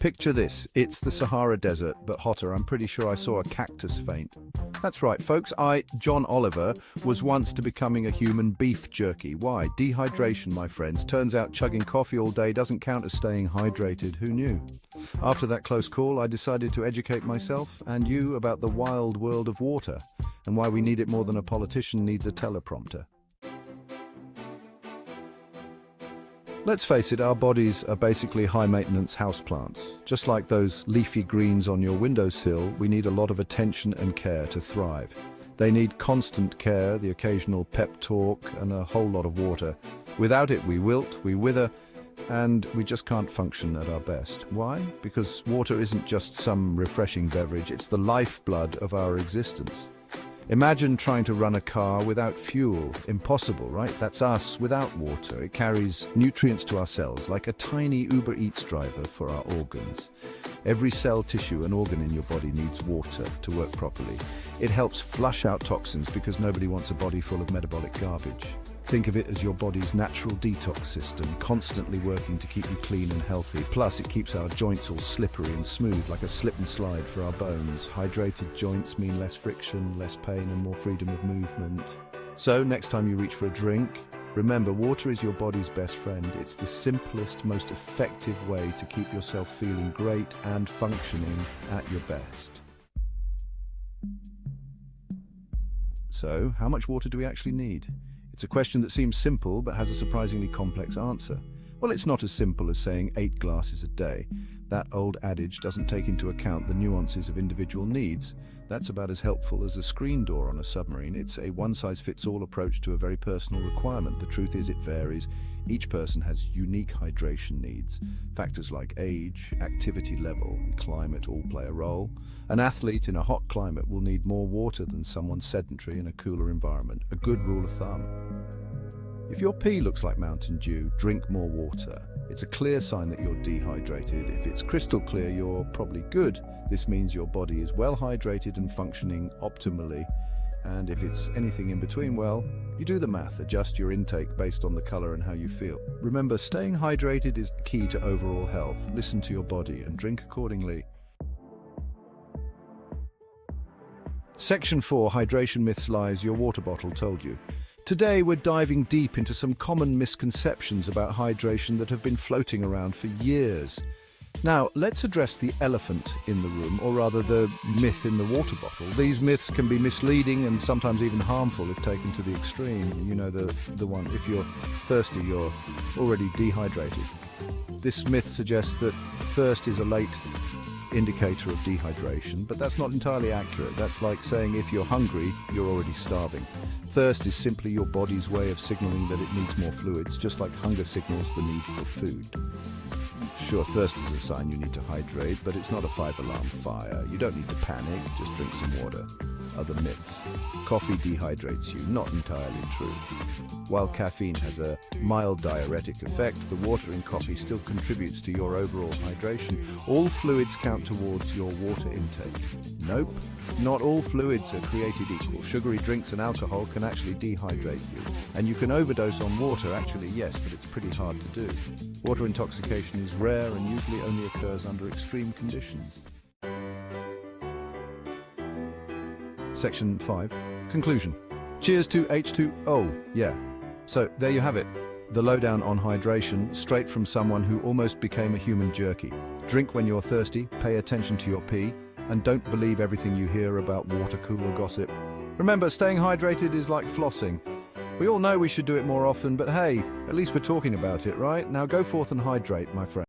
Picture this, it's the Sahara Desert, but hotter. I'm pretty sure I saw a cactus faint. That's right, folks, John Oliver, was once to becoming a human beef jerky. Why? Dehydration, my friends. Turns out chugging coffee all day doesn't count as staying hydrated. Who knew? After that close call, I decided to educate myself and you about the wild world of water and why we need it more than a politician needs a teleprompter. Let's face it, our bodies are basically high-maintenance houseplants. Just like those leafy greens on your windowsill, we need a lot of attention and care to thrive. They need constant care, the occasional pep talk, and a whole lot of water. Without it, we wilt, we wither, and we just can't function at our best. Why? Because water isn't just some refreshing beverage, it's the lifeblood of our existence. Imagine trying to run a car without fuel. Impossible, right? That's us without water. It carries nutrients to our cells, like a tiny Uber Eats driver for our organs. Every cell, tissue, and organ in your body needs water to work properly. It helps flush out toxins because nobody wants a body full of metabolic garbage. Think of it as your body's natural detox system, constantly working to keep you clean and healthy. Plus, it keeps our joints all slippery and smooth, like a slip and slide for our bones. Hydrated joints mean less friction, less pain, and more freedom of movement. So, next time you reach for a drink, remember, water is your body's best friend. It's the simplest, most effective way to keep yourself feeling great and functioning at your best. So, how much water do we actually need? It's a question that seems simple but has a surprisingly complex answer. Well, it's not as simple as saying 8 glasses a day. That old adage doesn't take into account the nuances of individual needs. That's about as helpful as a screen door on a submarine. It's a one-size-fits-all approach to a very personal requirement. The truth is, it varies. Each person has unique hydration needs. Factors like age, activity level, and climate all play a role. An athlete in a hot climate will need more water than someone sedentary in a cooler environment. A good rule of thumb. If your pee looks like Mountain Dew, drink more water. It's a clear sign that you're dehydrated. If it's crystal clear, you're probably good. This means your body is well hydrated and functioning optimally. And if it's anything in between, well, you do the math, adjust your intake based on the color and how you feel. Remember, staying hydrated is key to overall health. Listen to your body and drink accordingly. Section 4, Hydration Myths, Lies Your Water Bottle Told You. Today we're diving deep into some common misconceptions about hydration that have been floating around for years. Now, let's address the elephant in the room, or rather the myth in the water bottle. These myths can be misleading and sometimes even harmful if taken to the extreme. You know, the one, if you're thirsty, you're already dehydrated. This myth suggests that thirst is a late indicator of dehydration, but that's not entirely accurate. That's like saying if you're hungry, you're already starving. Thirst is simply your body's way of signaling that it needs more fluids, just like hunger signals the need for food. Sure, thirst is a sign you need to hydrate, but it's not a 5-alarm fire. You don't need to panic, just drink some water. Other myths. Coffee dehydrates you. Not entirely true. While caffeine has a mild diuretic effect, the water in coffee still contributes to your overall hydration. All fluids count towards your water intake. Nope, not all fluids are created equal. Sugary drinks and alcohol can actually dehydrate you. And you can overdose on water, actually, yes, but it's pretty hard to do. Water intoxication is rare and usually only occurs under extreme conditions. Section 5. Conclusion. Cheers to H2O. Yeah. So there you have it. The lowdown on hydration, straight from someone who almost became a human jerky. Drink when you're thirsty, pay attention to your pee, and don't believe everything you hear about water cooler gossip. Remember, staying hydrated is like flossing. We all know we should do it more often, but hey, at least we're talking about it, right? Now go forth and hydrate, my friend.